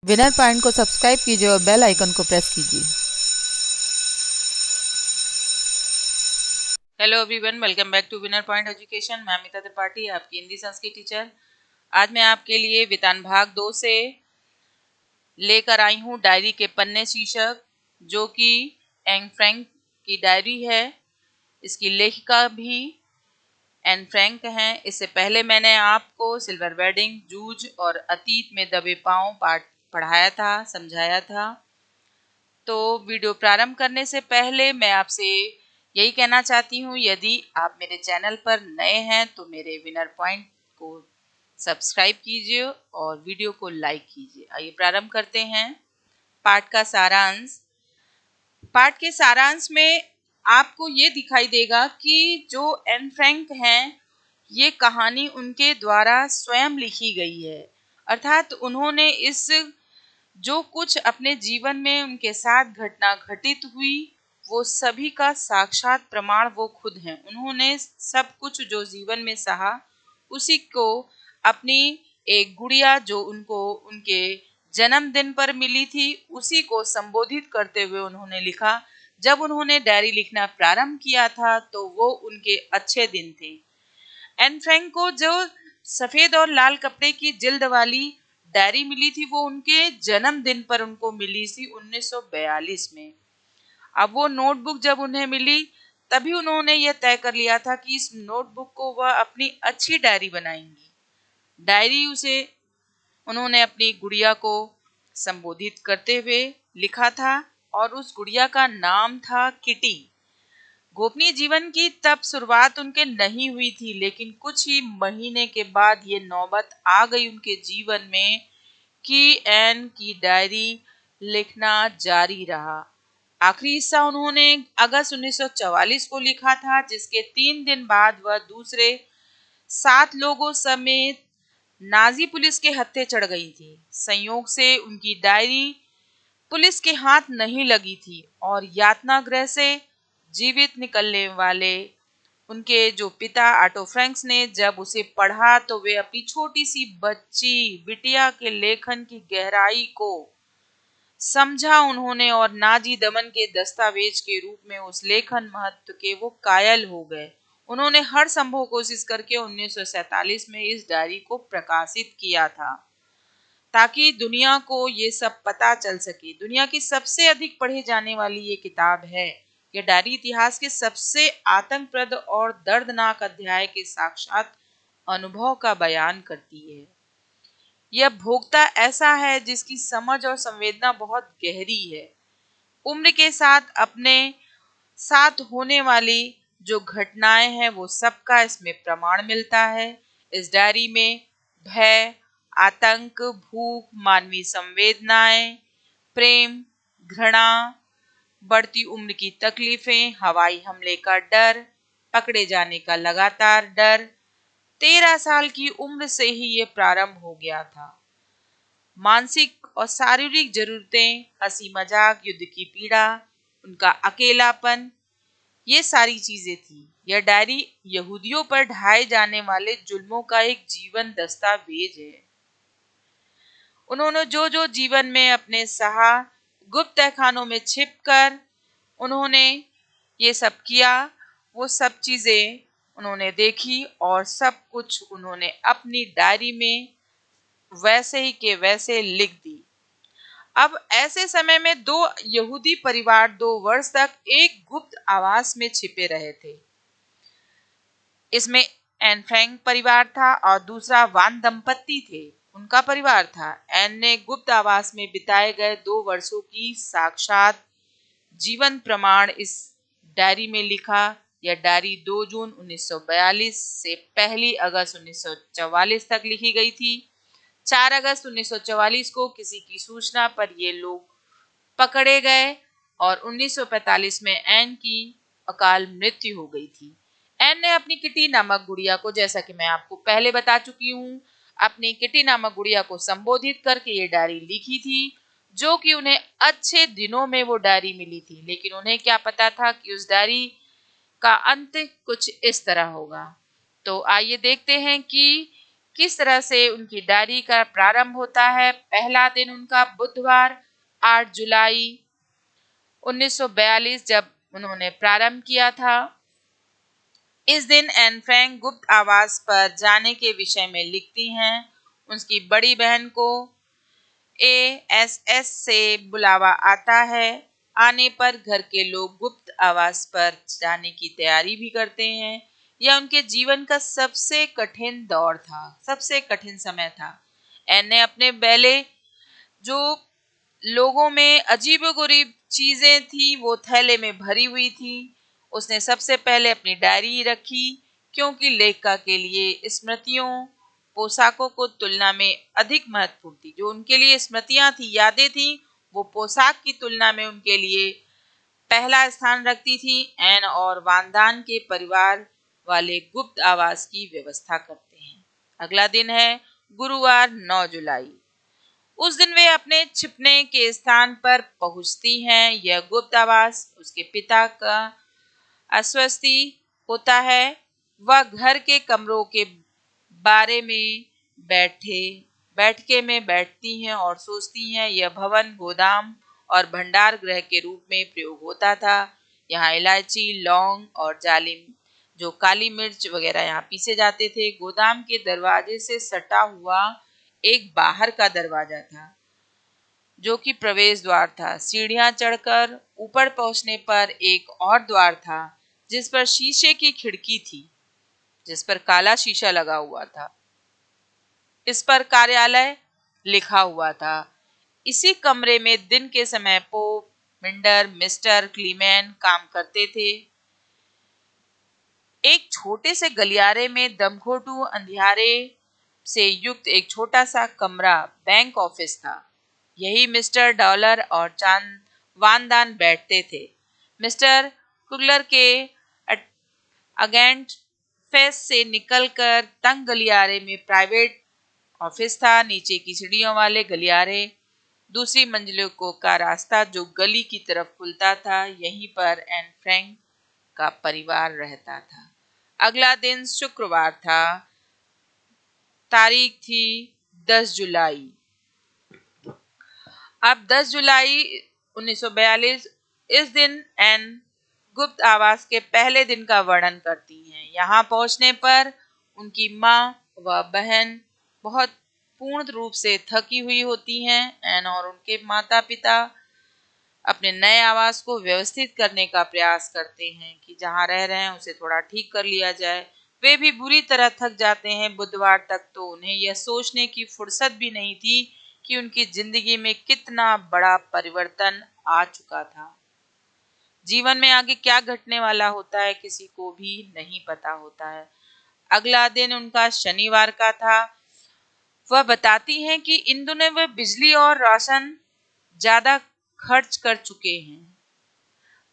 Winner point को subscribe कीजिए और बेल आइकन को प्रेस कीजिए। Hello everyone, welcome back to Winner Point Education. मैं अमिता त्रिपाठी, आपकी हिंदी संस्कृत टीचर। आज मैं आपके लिए वितान भाग 2 से लेकर आई हूँ डायरी के पन्ने शीर्षक, जो कि एन फ्रैंक की डायरी है। इसकी लेखिका भी एन फ्रैंक हैं। इससे पहले मैंने आपको सिल्वर वेडिंग, जूझ और अतीत में दबे पांव पाठ पढ़ाया था, समझाया था। तो वीडियो प्रारंभ करने से पहले मैं आपसे यही कहना चाहती हूँ, यदि आप मेरे चैनल पर नए हैं तो मेरे विनर पॉइंट को सब्सक्राइब कीजिए और वीडियो को लाइक कीजिए। आइए प्रारंभ करते हैं। पाठ का सारांश। पाठ के सारांश में आपको ये दिखाई देगा कि जो एन फ्रैंक हैं, ये कहानी उनके द्वारा स्वयं लिखी गई है। अर्थात उन्होंने इस जो कुछ अपने जीवन में उनके साथ घटना घटित हुई, वो सभी का साक्षात प्रमाण वो खुद हैं। उन्होंने सब कुछ जो जीवन में सहा, उसी को अपनी एक गुड़िया जो उनको उनके जन्मदिन पर मिली थी, उसी को संबोधित करते हुए उन्होंने लिखा। जब उन्होंने डायरी लिखना प्रारंभ किया था तो वो उनके अच्छे दिन थे। एन फ्रैंक को जो सफेद और लाल कपड़े की जिल्द वाली डायरी मिली थी, वो उनके जन्मदिन पर उनको मिली थी 1942 में। अब वो नोटबुक जब उन्हें मिली, तभी उन्होंने यह तय कर लिया था कि इस नोटबुक को वह अपनी अच्छी डायरी बनाएंगी। डायरी उसे उन्होंने अपनी गुड़िया को संबोधित करते हुए लिखा था और उस गुड़िया का नाम था किटी। गोपनीय जीवन की तब शुरुआत उनके नहीं हुई थी, लेकिन कुछ ही महीने के बाद ये नौबत आ गई उनके जीवन में कि एन की डायरी लिखना जारी रहा। आखिरी हिस्सा उन्होंने अगस्त 1944 को लिखा था, जिसके 3 दिन बाद वह दूसरे 7 लोगों समेत नाजी पुलिस के हत्थे चढ़ गई थी। संयोग से उनकी डायरी पुलिस के हाथ नहीं लगी थी और यातना गृह से जीवित निकलने वाले उनके जो पिता ऑटो फ्रैंक्स ने जब उसे पढ़ा, तो वे अपनी छोटी सी बच्ची बिटिया के लेखन की गहराई को समझा उन्होंने और नाजी दमन के दस्तावेज के रूप में उस लेखन महत्व के वो कायल हो गए। उन्होंने हर संभव कोशिश करके 1947 में इस डायरी को प्रकाशित किया था, ताकि दुनिया को ये सब पता चल सके। दुनिया की सबसे अधिक पढ़े जाने वाली ये किताब है। यह डायरी इतिहास के सबसे आतंकप्रद और दर्दनाक अध्याय के साक्षात अनुभव का बयान करती है। यह भोक्ता ऐसा है जिसकी समझ और संवेदना बहुत गहरी है। उम्र के साथ अपने साथ होने वाली जो घटनाएं हैं, वो सबका इसमें प्रमाण मिलता है। इस डायरी में भय, आतंक, भूख, मानवीय संवेदनाएं, प्रेम, घृणा, बढ़ती उम्र की तकलीफें, हवाई हमले का डर, पकड़े जाने का लगातार डर। 13 साल की उम्र से ही ये प्रारंभ हो गया था। मानसिक और शारीरिक जरूरतें, हंसी मजाक, युद्ध की पीड़ा, उनका अकेलापन, ये सारी चीजें थी। यह डायरी यहूदियों पर ढाए जाने वाले जुल्मों का एक जीवन दस्तावेज है। उन्होंने जो जो जीवन में अपने सहा, गुप्त तहखानों में छिपकर उन्होंने ये सब किया, वो सब चीजें उन्होंने देखी और सब कुछ उन्होंने अपनी डायरी में वैसे ही के वैसे लिख दी। अब ऐसे समय में 2 यहूदी परिवार 2 वर्ष तक एक गुप्त आवास में छिपे रहे थे। इसमें एन फ्रैंक परिवार था और दूसरा वान दंपत्ति थे, उनका परिवार था। एन ने गुप्त आवास में बिताए गए 2 वर्षों की साक्षात जीवन प्रमाण इस डायरी में लिखा। यह डायरी 2 जून 1942 से 1 अगस्त 1944 तक लिखी गई थी। 4 अगस्त 1944 को किसी की सूचना पर ये लोग पकड़े गए और 1945 में एन की अकाल मृत्यु हो गई थी। एन ने अपनी किटी नामक गुड़िया को, जैसा कि मैं आपको पहले बता चुकी हूँ, अपनी किटी नामक गुड़िया को संबोधित करके ये डायरी लिखी थी, जो कि उन्हें अच्छे दिनों में वो डायरी मिली थी। लेकिन उन्हें क्या पता था कि उस डायरी का अंत कुछ इस तरह होगा। तो आइए देखते हैं कि किस तरह से उनकी डायरी का प्रारंभ होता है। पहला दिन उनका बुधवार 8 जुलाई 1942 जब उन्होंने प्रारंभ किया था। इस दिन एन फ्रैंक गुप्त आवास पर जाने के विषय में लिखती हैं। उनकी बड़ी बहन को एएसएस से बुलावा आता है। आने पर घर के लोग गुप्त आवास पर जाने की तैयारी भी करते हैं। यह उनके जीवन का सबसे कठिन दौर था, सबसे कठिन समय था। एन ने अपने बेले जो लोगों में अजीबोगरीब चीजें थी वो थैले में भरी हुई थी। उसने सबसे पहले अपनी डायरी रखी, क्योंकि लेखिका के लिए स्मृतियों पोशाकों को तुलना में अधिक महत्वपूर्ण थी। जो उनके लिए स्मृतियां थी, यादें थी, वो पोशाक की तुलना में उनके लिए पहला स्थान रखती थी। एन और वानदान के परिवार वाले गुप्त आवास की व्यवस्था करते हैं। अगला दिन है गुरुवार 9 जुलाई। उस दिन वे अपने छिपने के स्थान पर पहुंचती हैं। यह गुप्त आवास उसके पिता का अस्वस्थी होता है। वह घर के कमरों के बारे में बैठके में बैठती हैं और सोचती हैं। यह भवन गोदाम और भंडार गृह के रूप में प्रयोग होता था। यहाँ इलायची, लौंग और जालिम जो काली मिर्च वगैरह यहाँ पीसे जाते थे। गोदाम के दरवाजे से सटा हुआ एक बाहर का दरवाजा था, जो कि प्रवेश द्वार था। सीढ़ियां चढ़कर ऊपर पहुंचने पर एक और द्वार था, जिस पर शीशे की खिड़की थी, जिस पर काला शीशा लगा हुआ था। इस पर कार्यालय लिखा हुआ था। इसी कमरे में दिन के समय पोप, मिंडर, मिस्टर क्लीमेन काम करते थे। एक छोटे से गलियारे में दमघोटू अंधियारे से युक्त एक छोटा सा कमरा बैंक ऑफिस था। यही मिस्टर डॉलर और चांद वानदान बैठते थे। मिस्टर कुगलर के अगेंट फेस से निकलकर तंग गलियारे में प्राइवेट ऑफिस था। नीचे की सीढ़ियों वाले गलियारे दूसरी मंजिलों को का रास्ता जो गली की तरफ खुलता था। यहीं पर एन फ्रैंक का परिवार रहता था। अगला दिन शुक्रवार था। तारीख थी 10 जुलाई। अब 10 जुलाई 1942 इस दिन एन गुप्त आवास के पहले दिन का वर्णन करती हैं। यहाँ पहुंचने पर उनकी माँ व बहन बहुत पूर्ण रूप से थकी हुई होती हैं। एन और उनके माता पिता अपने नए आवास को व्यवस्थित करने का प्रयास करते हैं कि जहाँ रह रहे हैं उसे थोड़ा ठीक कर लिया जाए। वे भी बुरी तरह थक जाते हैं। बुधवार तक तो उन्हें यह सोचने की फुर्सत भी नहीं थी कि उनकी जिंदगी में कितना बड़ा परिवर्तन आ चुका था। जीवन में आगे क्या घटने वाला होता है किसी को भी नहीं पता होता है। अगला दिन उनका शनिवार का था। वह बताती हैं कि इन दिनों वे बिजली और राशन ज्यादा खर्च कर चुके हैं।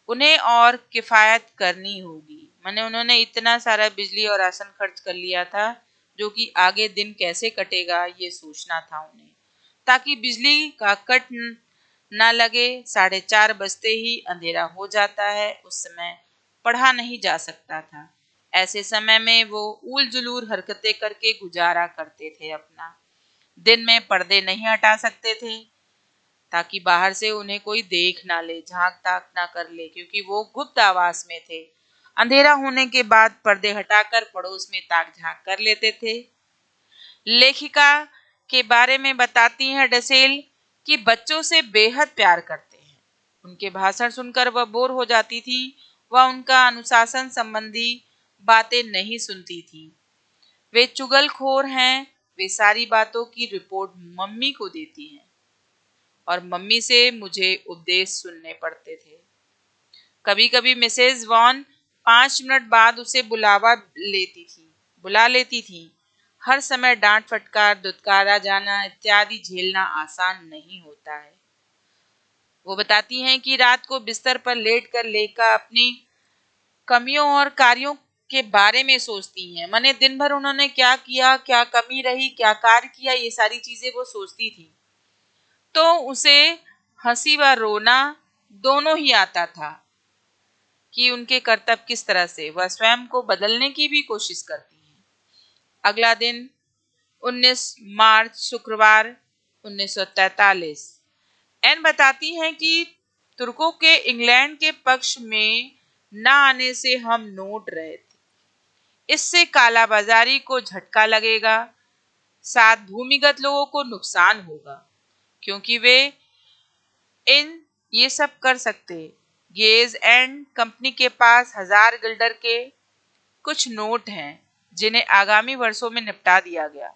उन्हें और किफायत करनी होगी। माने उन्होंने इतना सारा बिजली और राशन खर्च कर लिया था, जो कि आगे दिन कैसे कटेगा ये सोचना था उन्हें, ताकि बिजली का कट ना लगे। 4:30 बजते ही अंधेरा हो जाता है। उस समय पढ़ा नहीं जा सकता था। ऐसे समय में वो उल जुलूर हरकतें करके गुजारा करते थे अपना। दिन में पर्दे नहीं हटा सकते थे, ताकि बाहर से उन्हें कोई देख ना ले, झांक ताक ना कर ले, क्योंकि वो गुप्त आवास में थे। अंधेरा होने के बाद पर्दे हटाकर पड़ोस में ताक झांक कर लेते थे। लेखिका के बारे में बताती हैं डसेल कि बच्चों से बेहद प्यार करते हैं। उनके भाषण सुनकर वह बोर हो जाती थी। वह उनका अनुशासन संबंधी बातें नहीं सुनती थी। वे चुगलखोर हैं। वे सारी बातों की रिपोर्ट मम्मी को देती हैं और मम्मी से मुझे उपदेश सुनने पड़ते थे। कभी कभी मिसेज वॉन 5 मिनट बाद उसे बुला लेती थी। हर समय डांट फटकार, दुत्कारा जाना इत्यादि झेलना आसान नहीं होता है। वो बताती हैं कि रात को बिस्तर पर लेटकर लेखिका अपनी कमियों और कार्यों के बारे में सोचती हैं। माने दिन भर उन्होंने क्या किया, क्या कमी रही, क्या कार्य किया, ये सारी चीजें वो सोचती थी। तो उसे हंसी व रोना दोनों ही आता था कि उनके कर्तव्य किस तरह से वह स्वयं को बदलने की भी कोशिश करती है। अगला दिन 19 मार्च शुक्रवार 1943। एन बताती हैं कि तुर्कों के इंग्लैंड के पक्ष में न आने से हम नोट रहे थे। इससे कालाबाजारी को झटका लगेगा, साथ भूमिगत लोगों को नुकसान होगा, क्योंकि वे ये सब कर सकते। गेज एंड कंपनी के पास 1000 गिल्डर के कुछ नोट हैं जिन्हें आगामी वर्षों में निपटा दिया गया।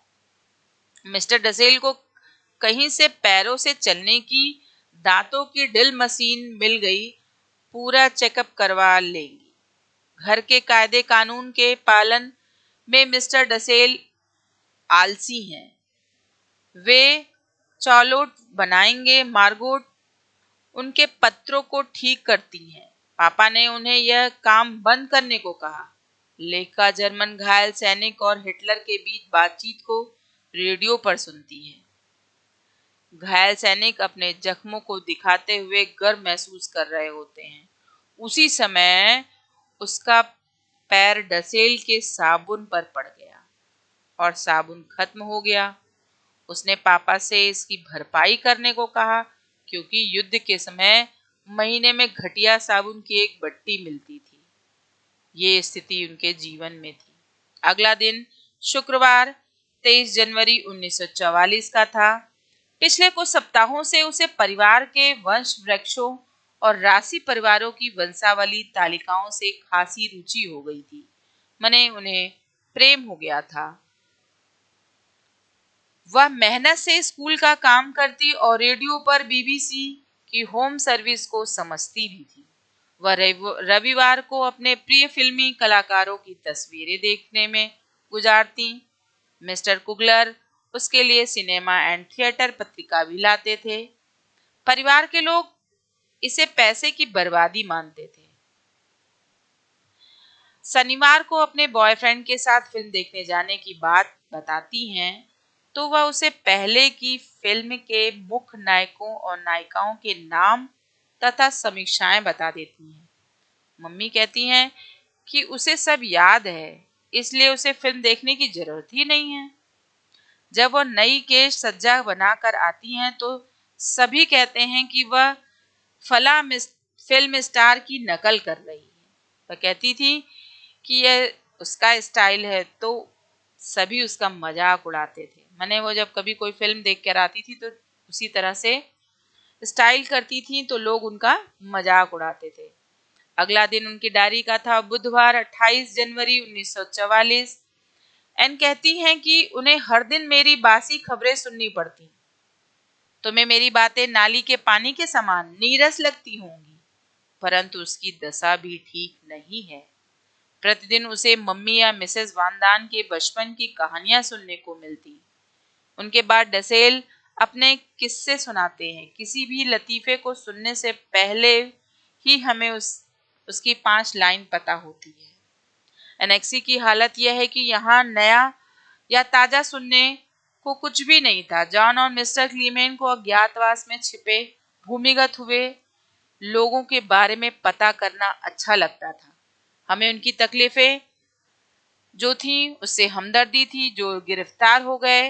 मिस्टर डसेल को कहीं से पैरों से चलने की दांतों की ड्रिल मशीन मिल गई, पूरा चेकअप करवा लेंगी। घर के कायदे कानून के पालन में मिस्टर डसेल आलसी हैं। वे चौलोट बनाएंगे। मार्गोट उनके पत्रों को ठीक करती हैं। पापा ने उन्हें यह काम बंद करने को कहा। लेखा जर्मन घायल सैनिक और हिटलर के बीच बातचीत को रेडियो पर सुनती है। घायल सैनिक अपने जख्मों को दिखाते हुए गर्व महसूस कर रहे होते हैं। उसी समय उसका पैर डसेल के साबुन पर पड़ गया और साबुन खत्म हो गया। उसने पापा से इसकी भरपाई करने को कहा, क्योंकि युद्ध के समय महीने में घटिया साबुन की एक बट्टी मिलती थी। ये स्थिति उनके जीवन में थी। अगला दिन शुक्रवार 23 जनवरी 1944 का था। पिछले कुछ सप्ताहों से उसे परिवार के वंश वृक्षों और राशि परिवारों की वंशावली तालिकाओं से खासी रुचि हो गई थी। मने उन्हें प्रेम हो गया था। वह मेहनत से स्कूल का काम करती और रेडियो पर बीबीसी की होम सर्विस को समझती भी थी। वह रविवार को अपने प्रिय फिल्मी कलाकारों की तस्वीरें देखने में गुजारती। मिस्टर कुगलर उसके लिए सिनेमा एंड थिएटर पत्रिका भी लाते थे। परिवार के लोग इसे पैसे की बर्बादी मानते थे। शनिवार को अपने बॉयफ्रेंड के साथ फिल्म देखने जाने की बात बताती हैं तो वह उसे पहले की फिल्म के मुख्य नायकों और नायिकाओं के नाम तथा समीक्षाएं बता देती हैं। मम्मी कहती हैं कि उसे सब याद है, इसलिए उसे फिल्म देखने की जरूरत ही नहीं है। जब वह नई केश सज्जा बनाकर आती हैं तो सभी कहते हैं कि वह फला फिल्म स्टार की नकल कर रही है। वह कहती थी कि यह उसका स्टाइल है, तो सभी उसका मजाक उड़ाते थे। मैंने वो जब कभी कोई फिल्म देख कर आती थी तो उसी तरह से स्टाइल करती थी तो लोग उनका मजाक उड़ाते थे। अगला दिन उनकी डायरी का था बुधवार 28 जनवरी 1944। एन कहती हैं कि उन्हें हर दिन मेरी बासी खबरें सुननी पड़ती। तुम्हें मेरी बातें नाली के पानी के समान नीरस लगती होंगी, परंतु उसकी दशा भी ठीक नहीं है। प्रतिदिन उसे मम्मी या मिसेस वानदान के बचपन की कहानियां सुनने को मिलती। उनके बाद डसेल अपने किस्से सुनाते हैं। किसी भी लतीफे को सुनने से पहले ही हमें उसकी 5 लाइन पता होती है। एनेक्सी की हालत यह है कि यहाँ नया या ताजा सुनने को कुछ भी नहीं था। जॉन और मिस्टर क्लीमेन को अज्ञातवास में छिपे भूमिगत हुए लोगों के बारे में पता करना अच्छा लगता था। हमें उनकी तकलीफें जो थी उससे हमदर्दी थी। जो गिरफ्तार हो गए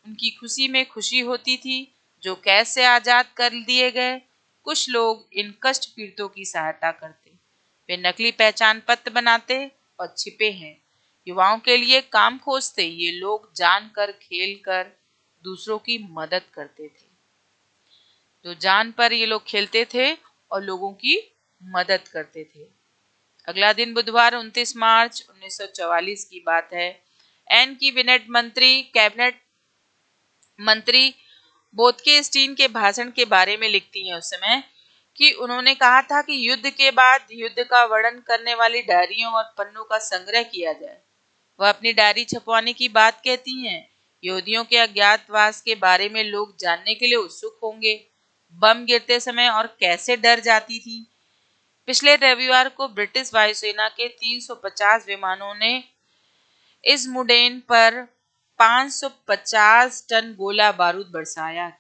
उनकी खुशी में खुशी होती थी। जो कैद से आजाद कर दिए गए, कुछ लोग इन कष्ट पीड़ितों की सहायता करते। वे नकली पहचान पत्र बनाते और छिपे हैं युवाओं के लिए काम खोजते। ये लोग जानकर खेल कर दूसरों की मदद करते थे। जो जान पर ये लोग खेलते थे और लोगों की मदद करते थे। अगला दिन बुधवार 29 मार्च 1944 की बात है। एन की कैबिनेट मंत्री बोथके स्टीन के भाषण के बारे में लिखती हैं उस समय कि उन्होंने कहा था कि युद्ध के बाद युद्ध का वर्णन करने वाली डायरियों और पन्नों का संग्रह किया जाए। वह अपनी डायरी छपवाने की बात कहती हैं। यहूदियों के अज्ञातवास के बारे में लोग जानने के लिए उत्सुक होंगे। बम गिरते समय और कैसे डर जाती थी। पिछले रविवार को ब्रिटिश वायुसेना के 350 विमानों ने इस मुडेन पर 550 टन गोला बारूद बरसाया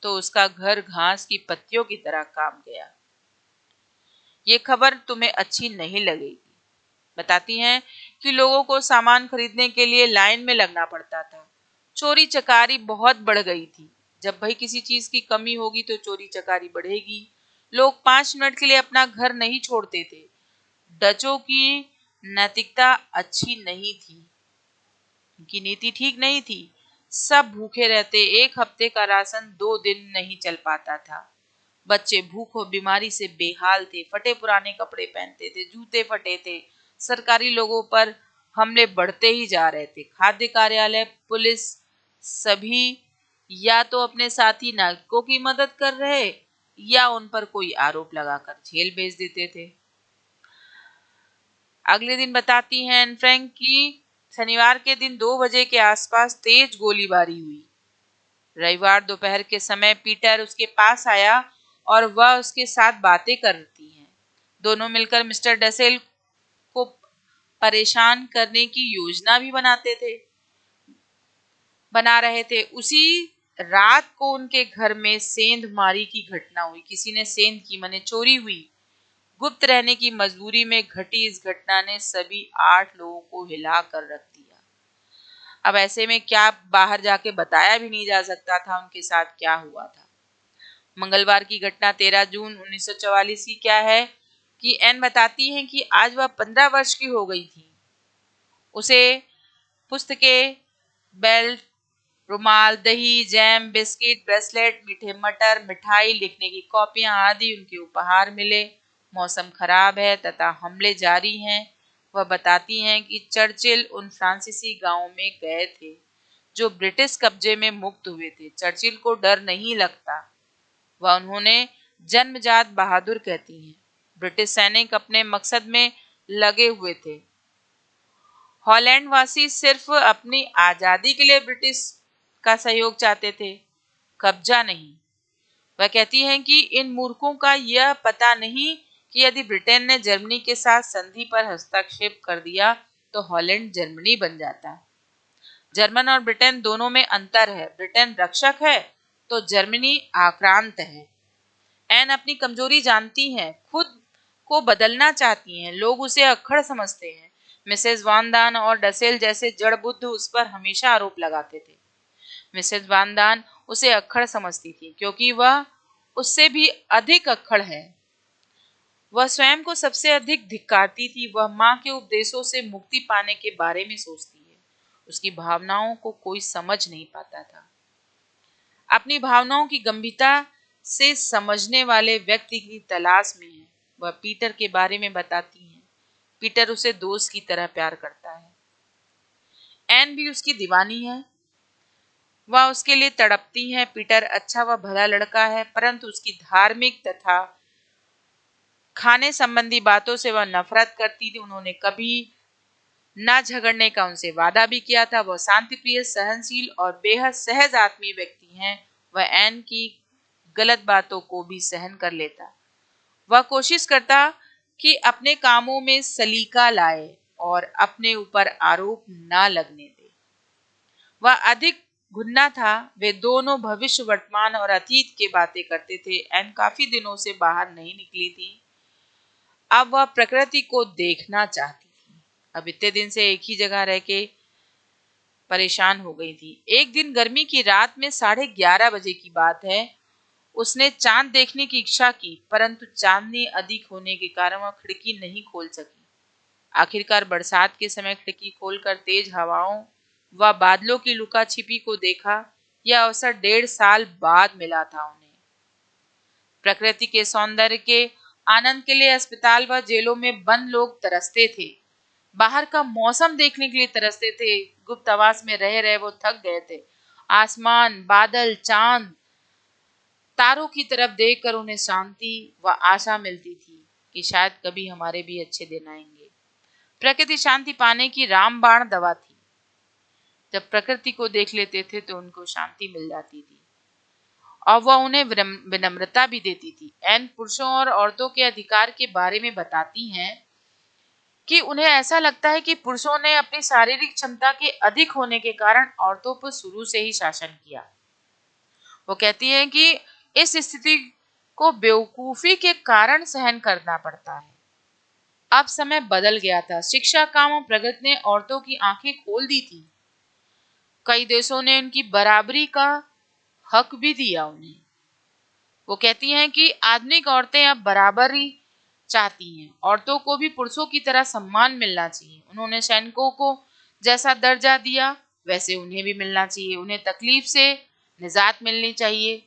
तो उसका घर घास की पत्तियों की तरह कांप गया। ये खबर तुम्हें अच्छी नहीं लगेगी। बताती हैं कि लोगों को सामान खरीदने के लिए लाइन में लगना पड़ता था। चोरी चकारी बहुत बढ़ गई थी। जब भाई किसी चीज की कमी होगी तो चोरी चकारी बढ़ेगी। लोग 5 मिनट के लिए अपना घर नहीं छोड़ते थे। डचों की नैतिकता अच्छी नहीं थी, उनकी नीति ठीक नहीं थी। सब भूखे रहते, एक हफ्ते का राशन 2 दिन नहीं चल पाता था। बच्चे भूख और बीमारी से बेहाल थे, फटे पुराने कपड़े पहनते थे, जूते फटे थे। सरकारी लोगों पर हमले बढ़ते ही जा रहे थे। खाद्य कार्यालय, पुलिस सभी या तो अपने साथी नागरिकों की मदद कर रहे या उन पर कोई आरोप लगाकर जेल भेज देते थे। अगले दिन बताती हैं एन फ्रैंक की शनिवार के दिन 2 बजे के आसपास तेज गोलीबारी हुई। रविवार दोपहर के समय पीटर उसके पास आया और वह उसके साथ बातें करती हैं। दोनों मिलकर मिस्टर डसेल को परेशान करने की योजना भी बना रहे थे। उसी रात को उनके घर में सेंधमारी की घटना हुई। किसी ने सेंध की माने चोरी हुई। गुप्त रहने की मजबूरी में घटी इस घटना ने सभी 8 लोगों को हिला कर रख दिया। अब ऐसे में क्या बाहर जाके बताया भी नहीं जा सकता था उनके साथ क्या हुआ था। मंगलवार की घटना 13 जून 1944 की क्या है कि एन बताती हैं कि आज वह 15 वर्ष की हो गई थी। उसे पुस्तकें, बेल्ट, रुमाल, दही, जैम, बिस्किट, ब्रेसलेट, मीठे मटर, मिठाई, लिखने की कॉपियां आदि उनके उपहार मिले। मौसम खराब है तथा हमले जारी हैं। वह बताती हैं कि चर्चिल उन फ्रांसीसी गांवों में गए थे जो ब्रिटिश कब्जे में मुक्त हुए थे। चर्चिल को डर नहीं लगता, वह उन्होंने जन्मजात बहादुर कहती हैं। ब्रिटिश सैनिक अपने मकसद में लगे हुए थे। हॉलैंड वासी सिर्फ अपनी आजादी के लिए ब्रिटिश का सहयोग चाहते थे, कब्जा नहीं। वह कहती हैं कि इन मूर्खों का यह पता नहीं कि यदि ब्रिटेन ने जर्मनी के साथ संधि पर हस्तक्षेप कर दिया तो हॉलैंड जर्मनी बन जाता। जर्मन और ब्रिटेन दोनों में अंतर है। ब्रिटेन रक्षक है तो जर्मनी आक्रांत है। एन अपनी कमजोरी जानती हैं, खुद को बदलना चाहती हैं। लोग उसे अक्खड़ समझते हैं। मिसेस वान दान और डसेल जैसे जड़ बुद्ध उस पर हमेशा आरोप लगाते थे। मिसेस वान दान उसे अक्खड़ समझती थी क्योंकि वह उससे भी अधिक अक्खड़ है। वह स्वयं को सबसे अधिक धिक्कारती थी। वह माँ के उपदेशों से मुक्ति पाने के बारे में सोचती है। उसकी भावनाओं को कोई समझ नहीं पाता था। अपनी भावनाओं की गंभीरता से समझने वाले व्यक्ति की तलाश में है। वह पीटर के बारे में बताती है। पीटर उसे दोस्त की तरह प्यार करता है। एन भी उसकी दीवानी है। वह उसके लिए तड़पती है। पीटर अच्छा व भला लड़का है, परंतु उसकी धार्मिक तथा खाने संबंधी बातों से वह नफरत करती थी। उन्होंने कभी ना झगड़ने का उनसे वादा भी किया था। वह शांतिप्रिय, सहनशील और बेहद सहज आत्मीय व्यक्ति हैं। वह एन की गलत बातों को भी सहन कर लेता। वह कोशिश करता कि अपने कामों में सलीका लाए और अपने ऊपर आरोप ना लगने दे। वह अधिक घुन्ना था। वे दोनों भविष्य, वर्तमान और अतीत की बातें करते थे। एन काफी दिनों से बाहर नहीं निकली थी। अब वह प्रकृति को देखना चाहती थी। अब इतने दिन से एक ही जगह रह के परेशान हो गई थी। एक दिन गर्मी की रात में 11:30 बजे की बात है, उसने चांद देखने की इच्छा की, परंतु चांदनी अधिक होने के कारण वह खिड़की नहीं खोल सकी। आखिरकार बरसात के समय खिड़की खोलकर तेज हवाओं व बादलों की लुका छिपी को देखा। यह अवसर 1.5 साल बाद मिला था उन्हें। प्रकृति के सौंदर्य के आनंद के लिए अस्पताल व जेलों में बंद लोग तरसते थे। बाहर का मौसम देखने के लिए तरसते थे। गुप्तवास में रह रहे वो थक गए थे। आसमान, बादल, चांद, तारों की तरफ देखकर उन्हें शांति व आशा मिलती थी कि शायद कभी हमारे भी अच्छे दिन आएंगे। प्रकृति शांति पाने की रामबाण दवा थी। जब प्रकृति को देख लेते थे तो उनको शांति मिल जाती थी और वह उन्हें विनम्रता भी देती थी। एन पुरुषों और औरतों के अधिकार के बारे में बताती हैं कि उन्हें ऐसा लगता है कि पुरुषों ने अपनी शारीरिक क्षमता के अधिक होने के कारण औरतों पर शुरू से ही शासन किया। वो कहती हैं कि इस स्थिति को बेवकूफी के कारण सहन करना पड़ता है। अब समय बदल गया था। शिक्षा, काम और प्रगति ने औरतों की आंखें खोल दी थी। कई देशों ने उनकी बराबरी का हक भी दिया उन्हें। वो कहती हैं कि आधुनिक औरतें अब बराबरी चाहती हैं, औरतों को भी पुरुषों की तरह सम्मान मिलना चाहिए। उन्होंने सैनिकों को जैसा दर्जा दिया वैसे उन्हें भी मिलना चाहिए। उन्हें तकलीफ से निजात मिलनी चाहिए।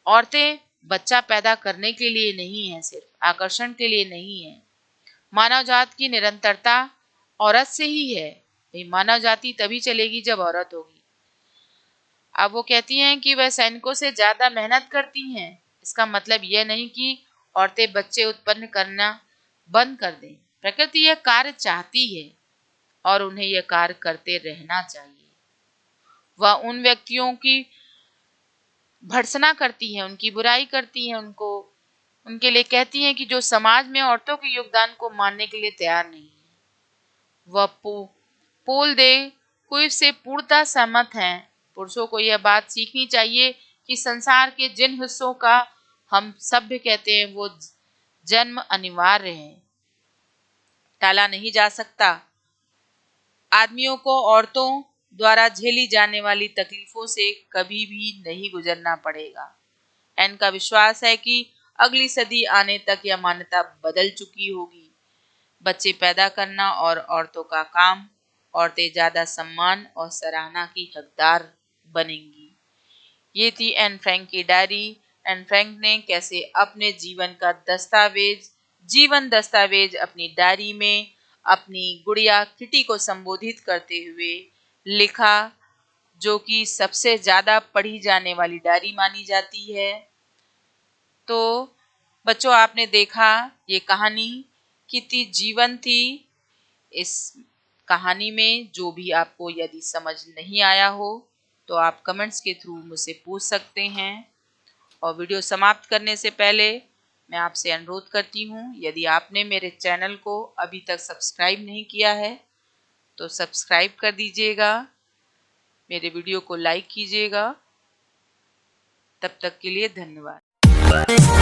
औरतें बच्चा पैदा करने के लिए नहीं है, सिर्फ आकर्षण के लिए नहीं है। मानव जात की निरंतरता औरत से ही है। भाई मानव जाति तभी चलेगी जब औरत होगी। अब वो कहती हैं कि वह सैनिकों से ज्यादा मेहनत करती हैं। इसका मतलब यह नहीं कि औरतें बच्चे उत्पन्न करना बंद कर दें। प्रकृति यह कार्य चाहती है और उन्हें यह कार्य करते रहना चाहिए। वह उन व्यक्तियों की भर्त्सना करती है, उनकी बुराई करती है, उनके लिए कहती हैं कि जो समाज में औरतों के योगदान को मानने के लिए तैयार नहीं है। वह पोल दे कुछ से पूर्णतः सहमत हैं। पुरुषों को यह बात सीखनी चाहिए कि संसार के जिन हिस्सों का हम सभ्य कहते हैं वो जन्म अनिवार्य है, टाला नहीं जा सकता। आदमियों को औरतों द्वारा झेली जाने वाली तकलीफों से कभी भी नहीं गुजरना पड़ेगा। एन का विश्वास है कि अगली सदी आने तक यह मान्यता बदल चुकी होगी। बच्चे पैदा करना और औरतों का काम, औरतें ज्यादा सम्मान और सराहना की हकदार बनेंगी। ये थी एन फ्रैंक की डायरी। एन फ्रैंक ने कैसे अपने जीवन दस्तावेज अपनी डायरी में अपनी गुड़िया किटी को संबोधित करते हुए लिखा, जो कि सबसे ज्यादा पढ़ी जाने वाली डायरी मानी जाती है। तो बच्चों, आपने देखा ये कहानी कितनी जीवन थी। इस कहानी में जो भी आपको यदि समझ नहीं आया हो तो आप कमेंट्स के थ्रू मुझसे पूछ सकते हैं। और वीडियो समाप्त करने से पहले मैं आपसे अनुरोध करती हूँ, यदि आपने मेरे चैनल को अभी तक सब्सक्राइब नहीं किया है तो सब्सक्राइब कर दीजिएगा, मेरे वीडियो को लाइक कीजिएगा। तब तक के लिए धन्यवाद।